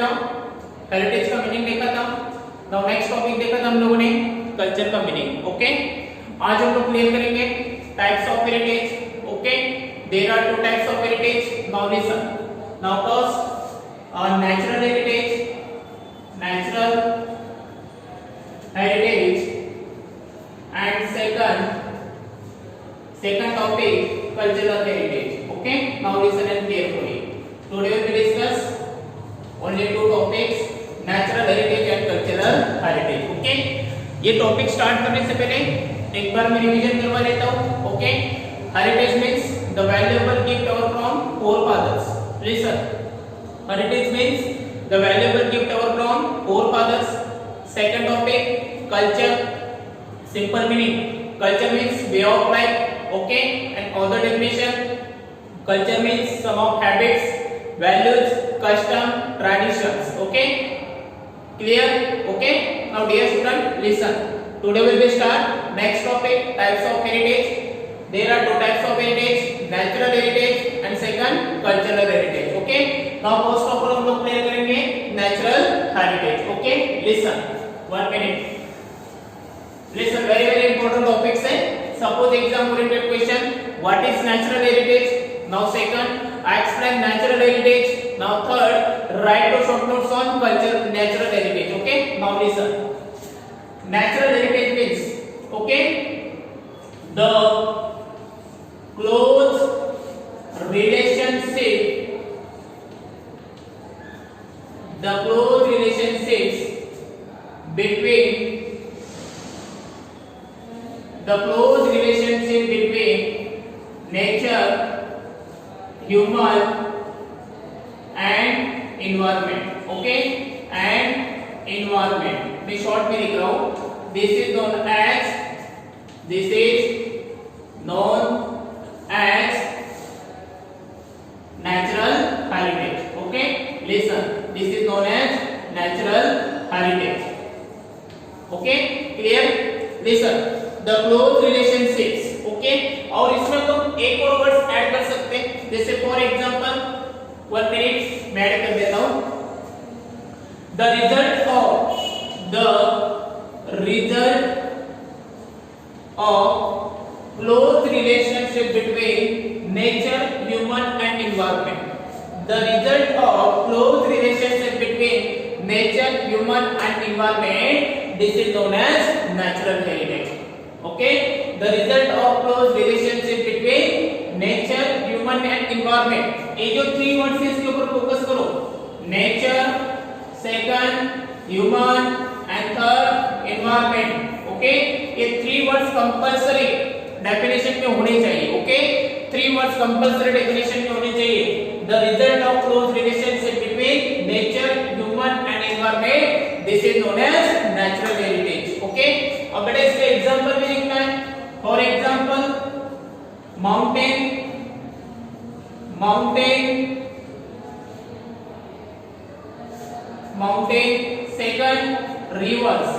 था, हेरिटेज का मीनिंग देखा था। नाउ नेक्स्ट टॉपिक देखा था हम लोगों ने कल्चर का मीनिंग। ओके, आज हम लोग क्लियर करेंगे types of heritage. Okay, there are two types of heritage. Now listen, now first natural heritage, natural heritage and second topic cultural heritage. Okay, now listen and carefully. Today we will discuss only two topics, natural heritage and cultural heritage. Okay, ये topic start करने से पहले एक बार मैं revision करवा लेता हूँ। Okay, heritage means the valuable gift our from forefathers. Listen, heritage means the valuable gift our from forefathers. Second topic, culture. Simple meaning, culture means way of life. Okay, and other definition, culture means some of habits, values, custom, traditions. Okay, clear? Okay, now dear student, listen. Today we will start next topic, types of heritage. There are two types of heritage, natural heritage and second cultural heritage. Okay, now first of all हम लोग clear करेंगे natural heritage. Okay, listen, 1 minute. Listen, very important topics है. Suppose exam oriented question, what is natural heritage? Now second, I explain natural heritage. Now third, write the short notes on culture, natural heritage. Okay, now listen. Natural heritage means, okay, the close relationship, the close relationships between nature, human and environment. Okay, and environment मैं short में लिख रहा हूँ. This is known as natural heritage. Okay, listen, this is known as natural heritage. Okay, clear? Listen, the close relationships. Okay, और इसमें तुम एक और वर्ड्स ऐड कर सकते हैं, जैसे फॉर एग्जांपल 1 मिनट मैं ऐड कर देता हूं. The result of close relationship between nature, human and environment. The result of close relationship between nature, human and environment, this is known as natural heritage. Okay, the result of close relationship between nature, human and environment. ये जो 3 words है इसके ऊपर focus करो. Nature, second human and third environment. Okay, ये 3 words compulsory definition में होने चाहिए. ओके, 3 वर्ड्स कंपलसरी डेफिनेशन में होने चाहिए. The result of close relationship between nature, human and environment, this is known as natural heritage. Okay, अब बेटा इसके एग्जांपल भी लिखना है. For example mountain, second rivers.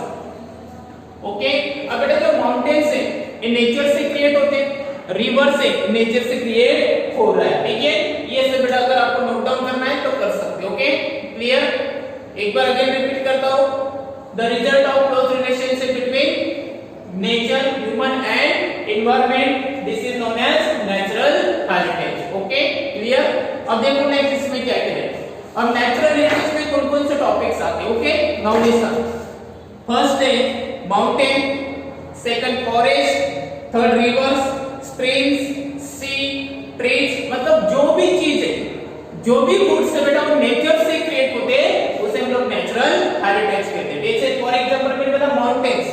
Okay, अब बेटा जो माउंटेन्स है ये नेचर से क्रिएट होते हैं, रिवर से नेचर से क्रिएट हो रहा है. ठीक है, ये सब बेटा अगर आपको नोट डाउन करना है तो कर सकते हो. Okay, clear? एक बार अगेन रिपीट करता हूं. The result of close relationship between nature, human and environment, this is known as natural heritage. Okay, clear? अब देखो नेक्स्ट इसमें क्या करें. अब नेचुरल हेरिटेज में कौन कौन से टॉपिक्स आते हैं. Okay, now listen. फर्स्ट है mountain, second forest, third rivers, streams, sea, trees. मतलब जो भी चीज है, जो भी गुड्स है बेटा वो नेचर से क्रिएट होते हैं, उसे हम लोग नेचुरल हेरिटेज कहते हैं. जैसे फॉर एग्जांपल मैंने बताया माउंटेन्स,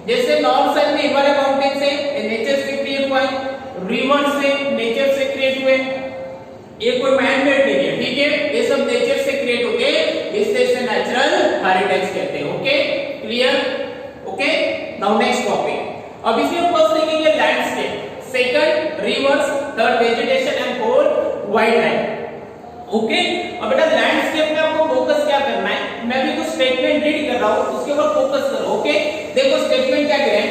जैसे नॉर्थ साइड में हिमालय माउंटेन्स है, ये नेचर से क्रिएट हुआ है. रिवर्स से नेचर से क्रिएट हुए, ये कोई मैन मेड नहीं है. ठीक है, ये सब नेचर से क्रिएट होते हैं, इसलिए इसे नेचुरल हेरिटेज कहते हैं. Okay, clear? Okay, now next topic. अब इसमें फर्स्ट लिखेंगे landscape, second reverse, third vegetation and fourth wild life. Okay, अब बेटा लैंडस्केप में आपको फोकस क्या करना है. मैं भी कुछ स्टेटमेंट रीड कर रहा हूं, उसके ऊपर फोकस करो. ओके, देखो स्टेटमेंट क्या कह रहे हैं.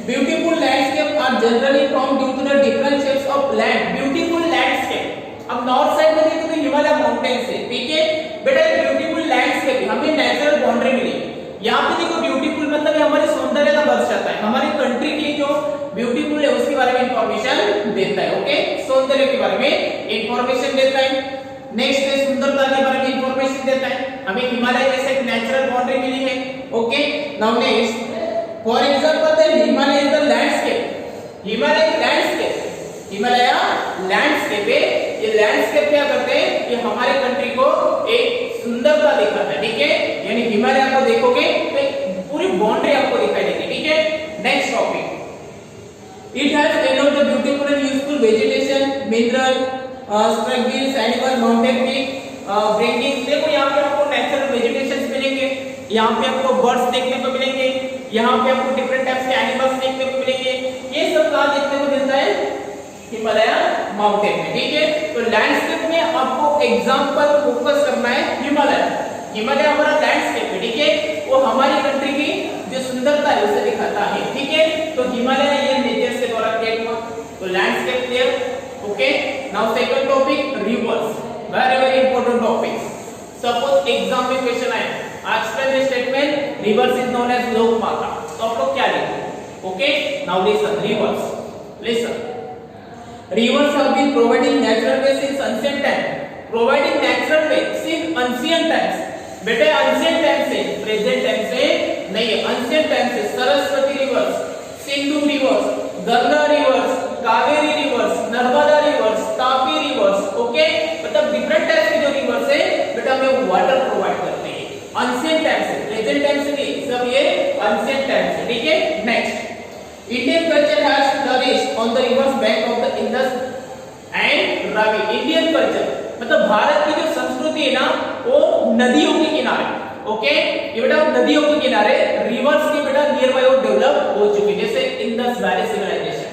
Beautiful landscape are generally form due to the different shapes of land. Beautiful landscape, अब नॉर्थ साइड में देखो तो हिमालय माउंटेन्स है. ठीक है बेटा, ब्यूटीफुल लैंडस्केप कंट्री की जो ब्यूटीफुल है उसके बारे में इंफॉर्मेशन देता है। ओके, सौंदर्य के बारे में इंफॉर्मेशन देता है। नेक्स्ट है सुंदरता के बारे में इंफॉर्मेशन देता है। हमें हिमालय जैसे एक नेचुरल बाउंड्री मिली है। Okay, now next for example the Himalaya is the landscape. Himalaya landscape, Himalaya landscape है। ये लैंडस्केप क्या करते हैं कि हमारे कंट्री को एक सुंदरता दिखाता है। ठीक है, यानी हिमालय को देखोगे तो पूरी बाउंड्री आपको दिखाई देगी। ठीक है, next topic it has anode the beautiful and useful vegetation, mineral, struggles, animal, mountain peak, bringing. देखो यहाँ पे आपको नेचुरल वेजिटेशंस मिलेंगे, यहाँ पे आपको बर्ड्स देखने को मिलेंगे, यहाँ पे आपको डिफरेंट टाइप के एनिमल्स देखने को मिलेंगे। ये सब कहाँ देखने को मिलता है? हिमालय माउंटेन में। ठीक है, तो लैंडस्केप में आपको एग्जांपल फोकस करना है हिमालय। हिमालय हमारा लैंडस्केप है। ठीक है, वो हमारी कंट्री की जो सुंदरता है उसे दिखाता है। ठीक है, तो हिमालय ये नेचर के द्वारा क्रिएट हुआ, तो landscape clear. Okay, now second topic rivers, very important topic. Suppose exam में क्वेश्चन आए, explain the statement rivers is known as लोक माता, तो आप लोग क्या लिखेंगे? Okay, now listen, rivers, listen. Rivers have been providing natural way since ancient time. Providing natural way since ancient times. बेटे ancient time से present time से नहीं है, ancient time से Saraswati reverse, Sindhu reverse, Ganga reverse, Kaveri reverse, Narmada reverse, Tapi reverse. Okay, मतलब different type के जो reverse है बेटा हमें वाटर प्रोवाइड करते हैं ancient time से, present time से नहीं, सब ये ancient time से। ठीक है, next Indian culture has flourished on the reverse bank of the Indus and Ravi. Indian culture मतलब भारत की जो संस्कृति है ना वो नदियों के किनारे। ओके, ये बेटा नदियों के किनारे रिवर्स के बेटा नियर बाय वो डेवलप हो चुकी है, जैसे इंडस वैली सिविलाइजेशन।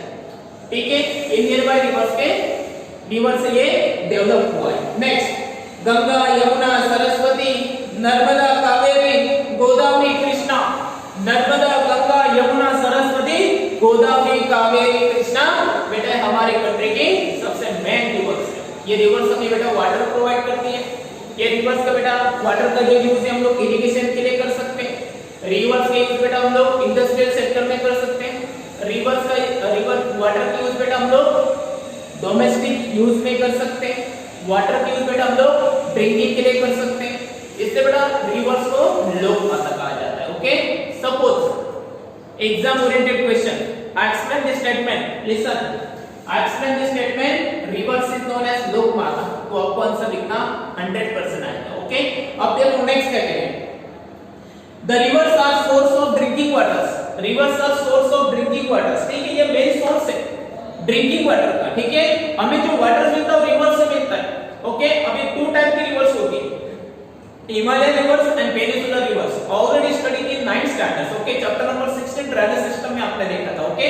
ठीक है, इन नियर बाय रिवर्स से ये डेवलप हुआ है। नेक्स्ट गंगा, यमुना, सरस्वती, नर्मदा, कावेरी, गोदावरी, कृष्णा। नर्मदा, गंगा, यमुना, सरस्वती, गोदावरी, कावेरी, कृष्णा बेटा हमारे कंट्री की सबसे मेन रिवर्स है। ये रिवर्स हमें बेटा वाटर प्रोवाइड करती है। ये रिवर्स का बेटा वाटर का जो यूज है हम लोग इरिगेशन के लिए कर सकते हैं। रिवर्स का यूज बेटा हम लोग इंडस्ट्रियल सेक्टर में कर सकते हैं। रिवर्स वाटर का यूज बेटा हम लोग डोमेस्टिक यूज में कर सकते हैं। वाटर का यूज बेटा हम लोग ड्रिंकिंग के लिए कर सकते हैं। इससे बेटा रिवर्स को लोक माता कहा जाता है। Okay, suppose exam oriented question, explain this statement, listen, explain this statement reverse is known as lok mata, तो आपको आंसर लिखना 100% आएगा। ओके, अब देखो नेक्स्ट क्या करेंगे, the rivers are source of drinking waters, rivers are source of drinking waters। ठीक है, ये मेन सोर्स है ड्रिंकिंग वाटर का। ठीक है, हमें जो वाटर मिलता है वो रिवर्स से मिलता है। ओके, अभी टू टाइप की रिवर्स होगी, Himalayan rivers and peninsular rivers, already studied in 9th standards. Okay, chapter number 16 drainage system में आपने देखा था। ओके,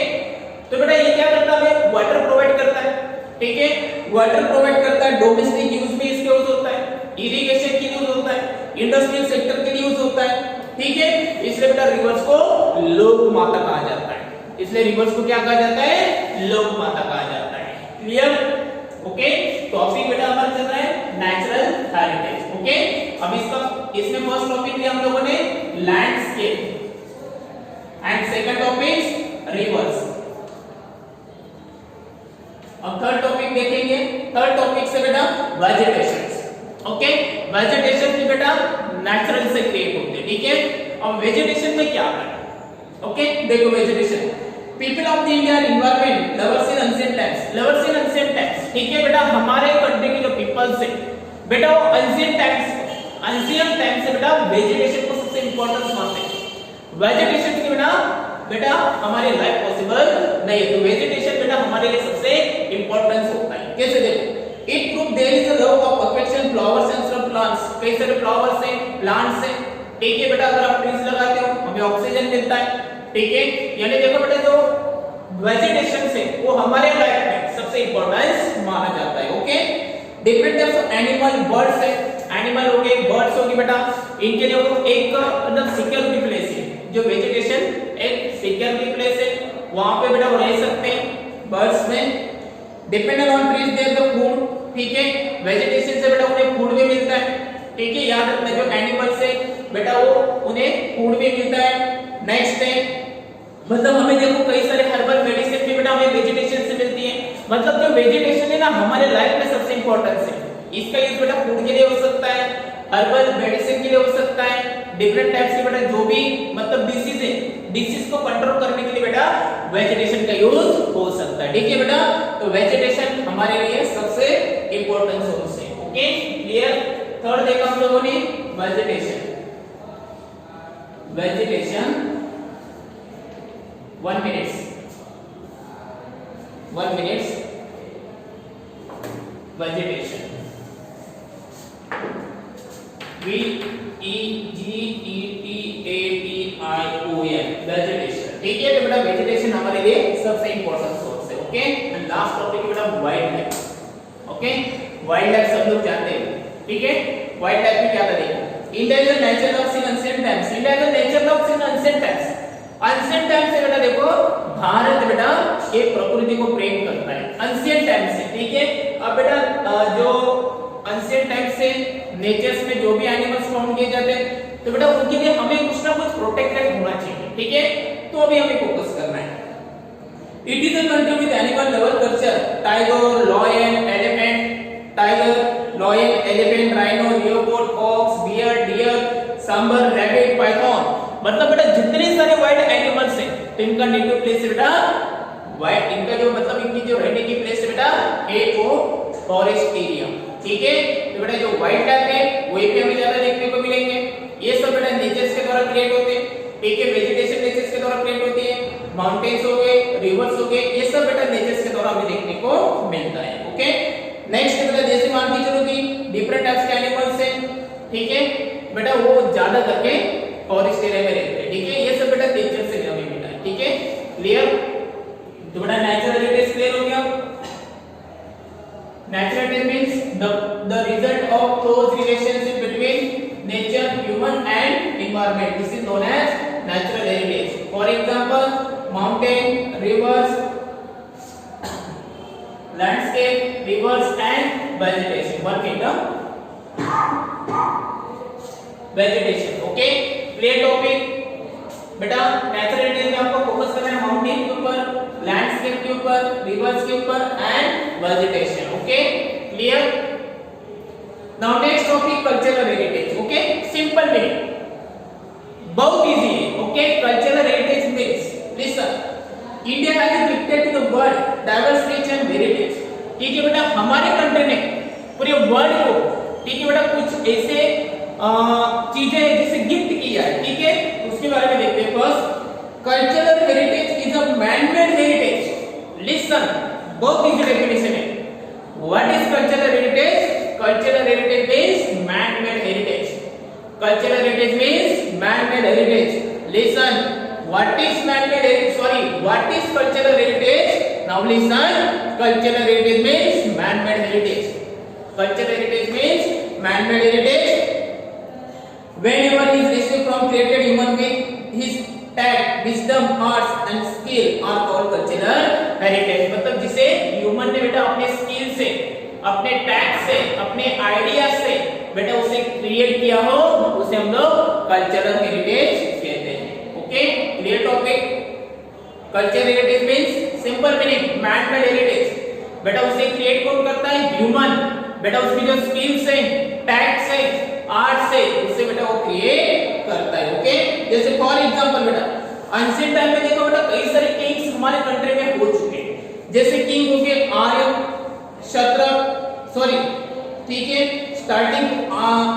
तो बेटा ये क्या करता है? वाटर प्रोवाइड करता है। ठीक है, वाटर प्रोवाइड करता है, डोमेस्टिक यूज में इसके यूज होता है, इरिगेशन के यूज होता है, इंडस्ट्रियल सेक्टर के यूज होता है। ठीक है, इसलिए बेटा रिवर्स को लोक माता कहा जाता है। इसलिए रिवर्स को क्या कहा जाता है? लोक माता कहा जाता है। क्लियर? ओके, टॉपिक बेटा हमारा चल रहा है नेचुरल हेरिटेज। ओके, अब इसमें फर्स्ट टॉपिक लिया हम लोगों ने landscape and second topic reverse. अब थर्ड टॉपिक देखेंगे। थर्ड टॉपिक से बेटा वेजिटेशन। ओके, वेजिटेशन भी बेटा नेचुरल से क्रिएट होते हैं। ठीक है, अब वेजिटेशन में क्या है? ओके, देखो vegetation, people of the India environment lovers in ancient times, lovers in ancient times. ठीक है बेटा, हमारे कंट्री के जो पीपल्स है बेटा वो एंशिएंट टाइम्स से बेटा वेजिटेशन को सबसे इंपॉर्टेंस मानते हैं। वेजिटेशन के बिना बेटा हमारी लाइफ पॉसिबल नहीं है, तो वेजिटेशन बेटा हमारे लिए सबसे इंपॉर्टेंस होता है। कैसे देखो, it prove there is a love of affection flowers and सब प्लांट्स, कई सारे फ्लावर्स हैं, प्लांट्स हैं। ठीक है बेटा, अगर आप ट्रीज लगाते हो हमें ऑक्सीजन मिलता है। ठीक है, यानी देखो बेटा जो वेजिटेशन से वो हमारे लाइफ में सबसे इंपॉर्टेंस माना जाता है। Okay, different types of animal, birds है, एनिमल हो गए, बर्ड्स होगी बेटा, इनके लिए वो एक मतलब सिक्योरिटी प्लेस है। जो वेजिटेशन एक सिक्योरिटी प्लेस है, वहां पे बेटा वो रह सकते हैं बर्ड्स में। Dependent on trees their the food. ठीक है, वेजिटेशन से बेटा उन्हें फूड भी मिलता है। ठीक है, याद रखना जो एनिमल्स है बेटा वो उन्हें फूड भी मिलता है। नेक्स्ट है मतलब हमें देखो कई सारे हर्बल मेडिसिन भी बेटा हमें वेजिटेशन से मिलती है। मतलब जो वेजिटेशन है ना हमारे लाइफ में सबसे इंपॉर्टेंस है। इसका यूज बेटा फूड के लिए हो सकता है, हर्बल मेडिसिन के लिए हो सकता है, डिफरेंट टाइप्स के बेटा जो भी मतलब डिसीज है, डिसीज को कंट्रोल करने के लिए बेटा वेजिटेशन का यूज हो सकता है। ठीक है बेटा, तो वेजिटेशन हमारे लिए सबसे इंपॉर्टेंट सोर्स है। Okay clear. थर्ड देखा हम लोगों ने vegetation. Vegetation 1 minute vegetation V E G E T A T I O N vegetation। ठीक है तो बेटा वेजिटेशन हमारे लिए सबसे इंपॉर्टेंट सोर्स है। ओके एंड लास्ट टॉपिक है बेटा wild life. Okay wild life सब लोग जानते हैं। ठीक है वाइल्ड लाइफ में क्या था देखो, India is the nature of in ancient times. India is the nature of in ancient times. Ancient time से बेटा देखो भारत बेटा ये प्रकृति को प्रेम करता है एंशिएंट टाइम से। ठीक है अब बेटा जो एंशिएंट टाइम से नेचर्स में जो भी एनिमल्स फाउंड किए जाते हैं तो बेटा उनके लिए हमें कुछ ना कुछ प्रोटेक्टेड होना चाहिए। ठीक है तो अभी हमें फोकस करना है। It is a country with animal lover culture, tiger, lion, elephant, tiger, lion, elephant, rhino, leopard, ox, bear, deer, sambar, rabbit, python. मतलब बेटा जितने सारे वाइल्ड एनिमल्स हैं तो इनका नेटिव प्लेस है बेटा वाइल्ड, इनका जो मतलब इनकी जो रहने की प्लेस है बेटा एक वो फॉरेस्ट एरिया। ठीक है तो बेटा जो वाइल्ड लाइफ है वही पे हमें ज्यादा देखने को मिलेंगे। ये सब बेटा नेचर्स के द्वारा क्रिएट होते हैं। ठीक है वेजिटेशन नेचर्स के द्वारा क्रिएट होती है, माउंटेन्स हो गए, रिवर्स हो गए, ये सब बेटा नेचर्स के द्वारा हमें देखने को मिलता है। ओके नेक्स्ट बेटा जैसे मान के चलो कि डिफरेंट टाइप्स के एनिमल्स हैं। ठीक है बेटा वो ज्यादा करके फॉरेस्ट एरिया में रहते हैं। ठीक है ये सब बेटा नेचर से हमें मिला है। ठीक है क्लियर। तो बेटा नेचुरल हेरिटेज क्लियर हो गया। Natural heritage means the result of close relationship between nature, human and environment. This is known as natural heritage. For example mountain, rivers, landscape, rivers and vegetation. Work in the vegetation. Okay clear topic. बेटा natural heritage में आपको focus करना है mountain के ऊपर, landscape के ऊपर, rivers के ऊपर and vegetation. Okay clear. Now next topic cultural heritage. Okay simple meaning बहुत इजी है। Okay cultural heritage means listen India has gifted to the world diverse rich and heritage. ठीक है बेटा हमारे कंट्री ने पूरे वर्ल्ड को ठीक है बेटा कुछ ऐसे चीजें जिसे गिफ्ट किया है। ठीक है उसके बारे में देखते हैं। First cultural heritage is a man-made heritage. Listen बहुत इजी डेफिनेशन है। What is cultural heritage? Cultural heritage means man-made heritage. Cultural heritage means man-made heritage. Listen what is man-made heritage, sorry what is cultural heritage? Now listen cultural heritage means man-made heritage. Cultural heritage means man-made heritage whenever is received from created human with his tact, wisdom, arts and skill are called cultural heritage। मतलब जिसे human ने बेटा अपने skill से, अपने tact से, अपने idea से बेटा उसे क्रिएट किया हो उसे हम लोग कल्चरल हेरिटेज कहते हैं। Okay clear topic. Cultural heritage means simple meaning man made heritage. बेटा उसे क्रिएट कौन करता है? ह्यूमन। बेटा उसकी जो स्किल्स है, टैक्ट से, आर्ट से उससे बेटा वो क्रिएट करता है। ओके जैसे फॉर एग्जांपल बेटा एंशिएंट टाइम में देखो बेटा कई सारे किंग्स हमारे कंट्री में हो चुके हैं। जैसे किंग हो गए आर्य, शत्रप, सॉरी ठीक है स्टार्टिंग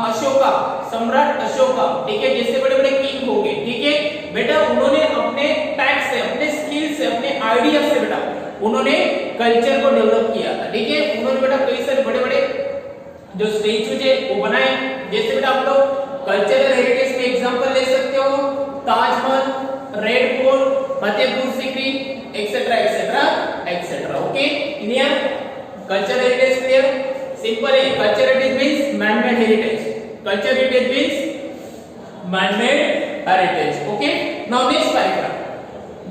अशोका, सम्राट अशोका। ठीक है जैसे बड़े बड़े किंग हो गए। ठीक है बेटा उन्होंने अपने टैक्ट से, अपने स्किल से, अपने आइडिया से बेटा उन्होंने कल्चर को डेवलप किया था। ठीक है उन्होंने बेटा कई सारे बड़े बड़े जो स्टैच्यूज है वो बनाए। जैसे बेटा आप लोग कल्चरल हेरिटेज में एग्जांपल ले सकते हो Taj Mahal, red fort, Fatehpur Sikri etcetera etcetera etcetera. Okay clear. Cultural heritage clear. Simple है। Cultural heritage means man made heritage. Cultural heritage means man made heritage. Okay now next paragraph.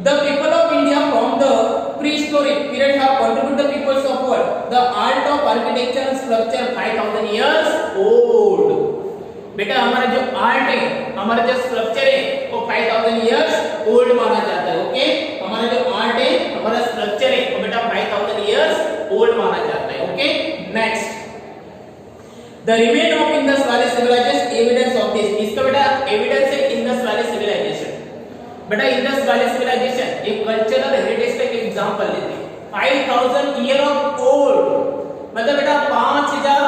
The people of India from the prehistoric period have contributed the peoples of world. The art of architecture and sculpture 5000 years old. बेटा हमारा जो art है, हमारा जो sculpture है वो 5000 years old माना जाता है। ओके। हमारा जो आर्ट है, हमारा स्ट्रक्चर है, वो बेटा 5000 इयर्स ओल्ड माना जाता है। Okay, next the remain of Indus valley civilization evidence of this. इसका बेटा एविडेंस है इंडस वैली सिविलाइजेशन। बेटा इंडस वैली सिविलाइजेशन एक कल्चरल हेरिटेज का एक एग्जांपल लेते हैं। 5000 ईयर ऑफ ओल्ड, मतलब बेटा 5000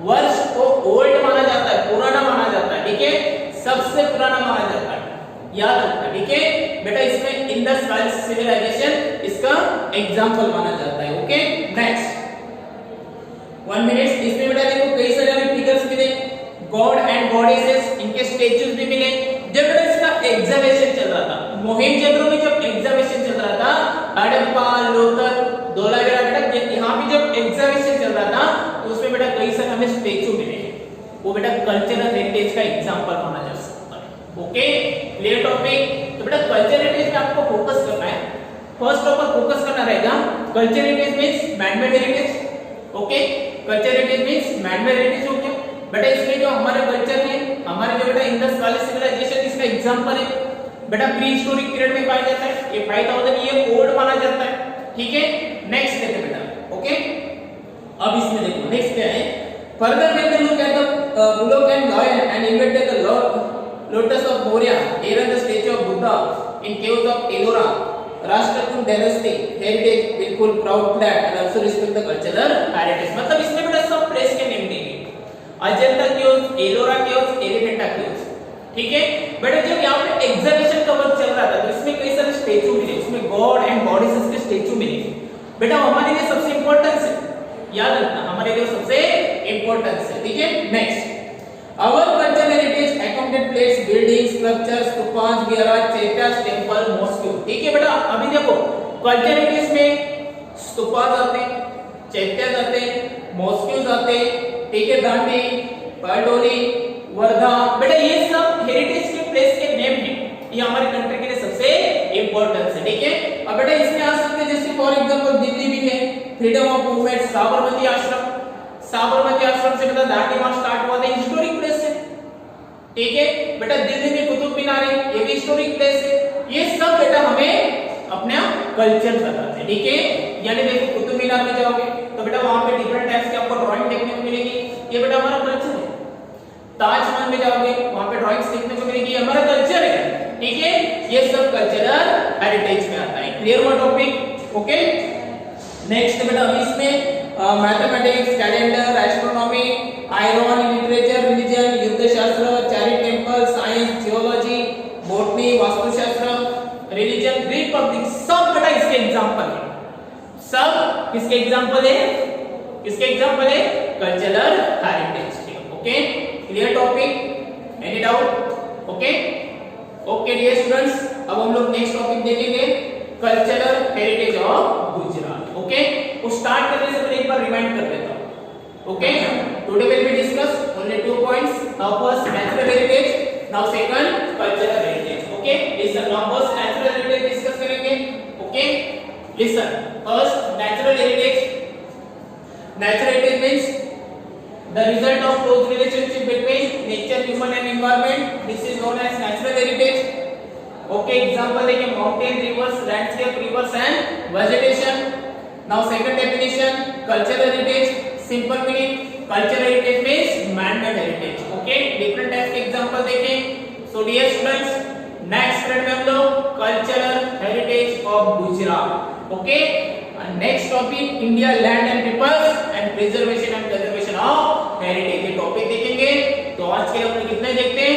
वर्ष को ओल्ड माना जाता है, पुराना माना जाता है, ठीक है, सबसे पुराना माना जाता है, याद रखना, ठीक है बेटा। इसमें इंडस वैली सिविलाइजेशन इसका एग्जांपल माना जाता है। Okay, next 1 minute. इसमें बेटा देखो कई सारे हमें फिगर्स मिले, गॉड एंड गॉडेसेस, इनके स्टैच्यूज भी मिले। जब बेटा इसका एग्जामिनेशन चल रहा था, मोहनजोदड़ो में जब एग्जामिनेशन चल रहा था, हड़प्पा, लोथल, धोलावीरा, बेटा यहाँ भी जब एग्जामिनेशन चल रहा था तो उसमें बेटा कई सारे हमें स्टैच्यू मिले, वो बेटा कल्चरल हेरिटेज का एग्जांपल माना जा सकता है। Okay, clear topic. तो बेटा कल्चरल हेरिटेज पे आपको फोकस करना है। फर्स्ट ऑफ ऑल फोकस करना रहेगा cultural heritage means man-made heritage. Okay, cultural heritage means man-made heritage हो गया बेटा। इसमें जो हमारे कल्चर है, हमारे जो बेटा इंडस वैली सिविलाइजेशन इसका एग्जांपल है बेटा, प्री हिस्टोरिक पीरियड में पाया जाता है, ये 5000 ईयर ओल्ड माना जाता है, ठीक है। नेक्स्ट देखते बेटा, ओके। अब इसमें देखो नेक्स्ट क्या है, further when they look at the bullock and lion and invented the lotus of Moria, here the statue of Buddha in caves of Ellora, Rashtrakuta dynasty heritage बिल्कुल proud flag and also respect the cultural heritage। मतलब इसमें बेटा सब place के name दिए, Ajanta caves, Ellora caves, Elephanta caves, ठीक है बेटा। जब यहाँ पे एग्जामिनेशन का वर्क चल रहा था तो इसमें कई सारे स्टैच्यू मिले, उसमें गॉड एंड गॉडेसेस के स्टैच्यू मिले बेटा। हमारे लिए सबसे इंपॉर्टेंट है, याद रखना, हमारे लिए सबसे इंपॉर्टेंट है, ठीक है। Next our cultural heritage accounted plates, buildings, structures, stupas, vihar, chaityas, temple, mosque, ठीक है बेटा। अभी देखो कल्चरल हेरिटेज में स्तूपास आते हैं, चैत्यास आते हैं, मॉस्क्यूज आते हैं, ठीक है, दांडी, बारडोली, वर्धा, बेटा ये सब हेरिटेज के प्लेस के नेम हैं, ये हमारे कंट्री के लिए सबसे इंपॉर्टेंट है, ठीक है। अब बेटा इसमें आ सकते हैं जैसे फॉर एग्जांपल दिल्ली भी है, फ्रीडम ऑफ मूवमेंट, साबरमती आश्रम, साबरमती आश्रम से बेटा दांडी मार्च स्टार्ट हुआ था, हिस्टोरिक प्लेस है, ठीक है बेटा। दिल्ली में कुतुब मीनार है, ये भी हिस्टोरिक प्लेस है। ये सब बेटा हमें अपना कल्चर बताते हैं, ठीक है। यानी देखो कुतुब मीनार में जाओगे तो बेटा वहां पे डिफरेंट टाइप्स की आपको ड्राइंग देखने को मिलेगी, ये बेटा हमारा कल्चर है। ताजमहल में जाओगे वहां पे ड्राइंग्स देखने को मिलेगी, ये हमारा कल्चर है, ठीक है। ये सब कल्चरल हेरिटेज में आता है। क्लियर हुआ टॉपिक? ओके। नेक्स्ट बेटा अभी इसमें mathematics, calendar, astronomy, iron, literature, religion, युद्ध शास्त्र, चैरिटेबल, साइंस, जियोलॉजी, बॉटनी, वास्तुशास्त्र, रिलीजन, ग्रीक पब्लिक, सब बेटा इसके एग्जांपल है। सब किसके एग्जांपल है? किसके एग्जांपल है? कल्चरल हेरिटेज के। Okay, clear topic? Any doubt? Okay okay dear students, अब हम लोग नेक्स्ट टॉपिक देखेंगे cultural heritage of Gujarat. Okay, तो स्टार्ट करने से पहले एक बार रिमाइंड कर देता हूं। Okay, today will be discuss only 2 points. Now first natural heritage, now second cultural heritage. Okay, listen, now first natural heritage discuss करेंगे। Okay, listen, first natural heritage. Natural heritage means the result of close relationship between nature, human and environment. This is known as natural heritage. Okay, example देखिए mountain, rivers, landscape, rivers and vegetation. Now second definition, cultural heritage. Simple meaning, cultural heritage means man-made heritage. Okay, different types के example देखें. So dear students, next period में हम लोग cultural heritage of Gujarat. Okay, and next topic India, land and peoples and preservation and conservation of heritage के topic देखेंगे। तो आज के लिए अपने कितने देखते हैं?